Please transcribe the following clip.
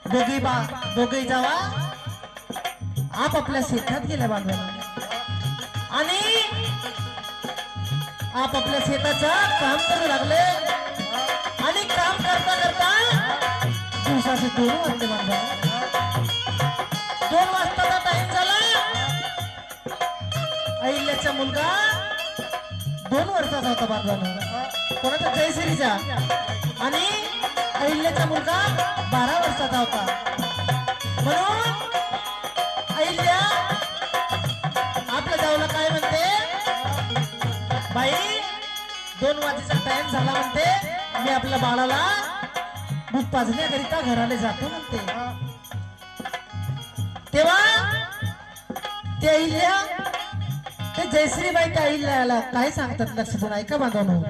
दोघे जावा आपल्या शेतात गेल्या बांधवाला आणि आपल्या शेताचं काम करू लागले आणि काम करता करता दिवसाचे 2 वाजले बांधवा 2 वाजताचा टाइम झाला अहिल्याचा मुलगा 2 वर्षाचा होता बांधवानं कोणाचा जयश्रीचा आणि अहिल्याचा मुलगा 12 वर्षाचा होता म्हणून अहिल्या आपल्या जाऊला काय म्हणते बाई 2 वाजेचा टाइम झाला म्हणते मी आपल्या बाळाला दूध पाजण्याकरिता घराला जातो म्हणते तेव्हा ते अहिल्या ते जयश्रीबाई त्या अहिल्याला काय सांगतात लक्ष देऊन ऐका बांधवांनो